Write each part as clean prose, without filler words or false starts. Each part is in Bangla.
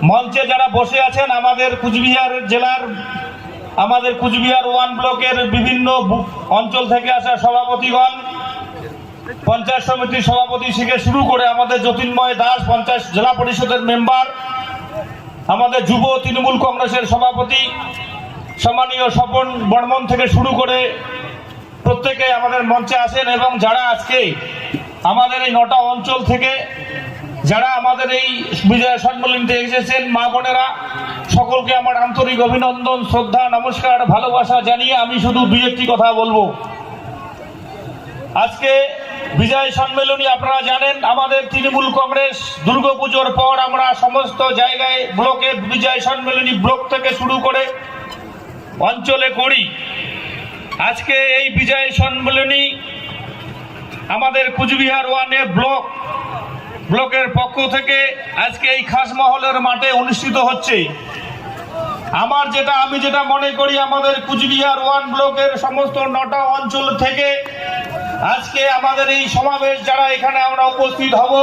মঞ্চে যারা বসে আছেন, আমাদের কুচবিহার জেলার, আমাদের কুচবিহার 1 ব্লকের বিভিন্ন অঞ্চল থেকে আসা সভাপতিগণ, পঞ্চায়েত সমিতির সভাপতি থেকে শুরু করে আমাদের জ্যোতির্ময় দাস পঞ্চায়েত জেলা পরিষদের মেম্বার, আমাদের যুব তৃণমূল কংগ্রেসের সভাপতি সম্মানীয় স্বপন বর্মন থেকে শুরু করে প্রত্যেকে আমাদের মঞ্চে আসেন, এবং যারা আজকে আমাদের এই 9টা অঞ্চল থেকে যারা আমাদের এই বিজয় সম্মেলনীতে এসেছেন, মা বোনেরা, সকলকে আমার আন্তরিক অভিনন্দন, শ্রদ্ধা, নমস্কার, ভালোবাসা জানিয়ে আমি শুধু দুই একটি কথা বলবো। আজকে বিজয় সম্মেলনী আপনারা জানেন, আমাদের তৃণমূল কংগ্রেস দুর্গাপুজোর পর আমরা সমস্ত জায়গায় ব্লকে বিজয় সম্মেলনী, ব্লক থেকে শুরু করে অঞ্চলে করি। আজকে এই বিজয় সম্মেলনী আমাদের কুচবিহার 1 ব্লকের পক্ষ থেকে আজকে এই খাসমহলের মাঠে অনুষ্ঠিত হচ্ছে। আমি যেটা মনে করি, আমাদের কুচবিহার 1 ব্লকের সমস্ত 9টা অঞ্চল থেকে আজকে আমাদের এই সমাবেশ, যারা এখানে আমরা উপস্থিত হব,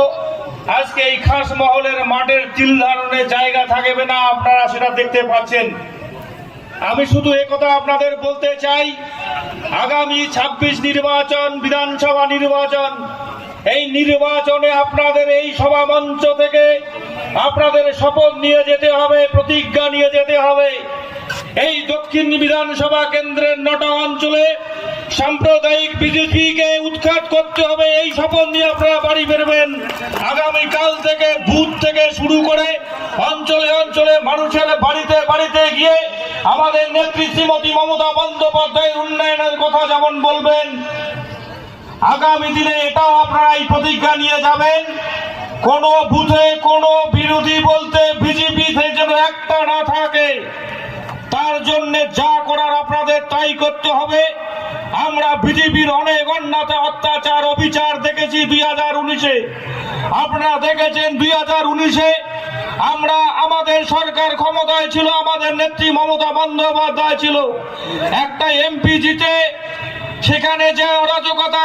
আজকে এই খাসমহলের মাঠের তিল ধারণের জায়গা থাকবে না, আপনারা সেটা দেখতে পাচ্ছেন। আমি শুধু একথা আপনাদের বলতে চাই, আগামী 26 নির্বাচন, বিধানসভা নির্বাচন, এই নির্বাচনে আপনাদের এই সভা মঞ্চ থেকে আপনাদের শপথ নিয়ে যেতে হবে, প্রতিজ্ঞা নিয়ে যেতে হবে। এই দক্ষিণ বিধানসভা কেন্দ্রের 9টা অঞ্চলে সাম্প্রদায়িক বিজেপিকে উৎখাত করতে হবে, এই শপথ নিয়ে আপনারা বাড়ি বেরবেন। আগামীকাল থেকে বুথ থেকে শুরু করে অঞ্চলে অঞ্চলে মানুষের বাড়িতে বাড়িতে গিয়ে আমাদের নেত্রী শ্রীমতী মমতা বন্দ্যোপাধ্যায়ের উন্নয়নের কথা যেমন বলবেন, আগামী দিনে এটাও আপনারা এই প্রতিজ্ঞা নিয়ে যাবেন। কোন বুথে কোন বিরোধী বলতে বিজেপি যেন একটা না থাকে, তার জন্য যা করার আপনাদের তাই করতে হবে। আমরা বিজেপির অনেক অন্যায়, অত্যাচার, অবিচার দেখেছি 2019-এ। আপনারা দেখেছেন 2019-এ আমাদের সরকার ক্ষমতায় ছিল, আমাদের নেত্রী মমতা বন্দ্যোপাধ্যায় ছিল, একটা এমপি জিতে সেখানে যে অরাজকতা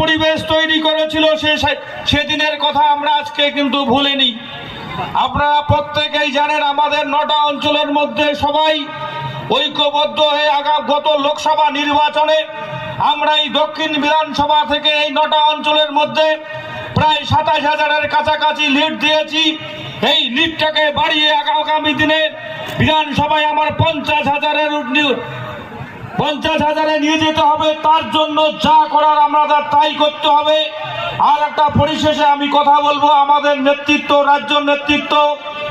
পরিবেশ তৈরি করেছিল, সেদিনের কথা আমরা আজকে কিন্তু ভুলিনি। আপনারা প্রত্যেকেই জানেন, আমাদের 9টা অঞ্চলের মধ্যে সবাই ঐক্যবদ্ধ হয়ে গত লোকসভা নির্বাচনে আমরা এই দক্ষিণ বিধানসভা থেকে এই 9টা অঞ্চলের মধ্যে প্রায় 27,000-এর কাছাকাছি লিড দিয়েছি। এই লিডটাকে বাড়িয়ে আগামী দিনে বিধানসভায় আমার 50,000-এ নিয়ে যেতে হবে। তার জন্য যা করার আমাদের তাই করতে হবে। আর একটা পরিশেষে আমি কথা বলবো, আমাদের নেতৃত্ব, রাজ্য নেতৃত্ব,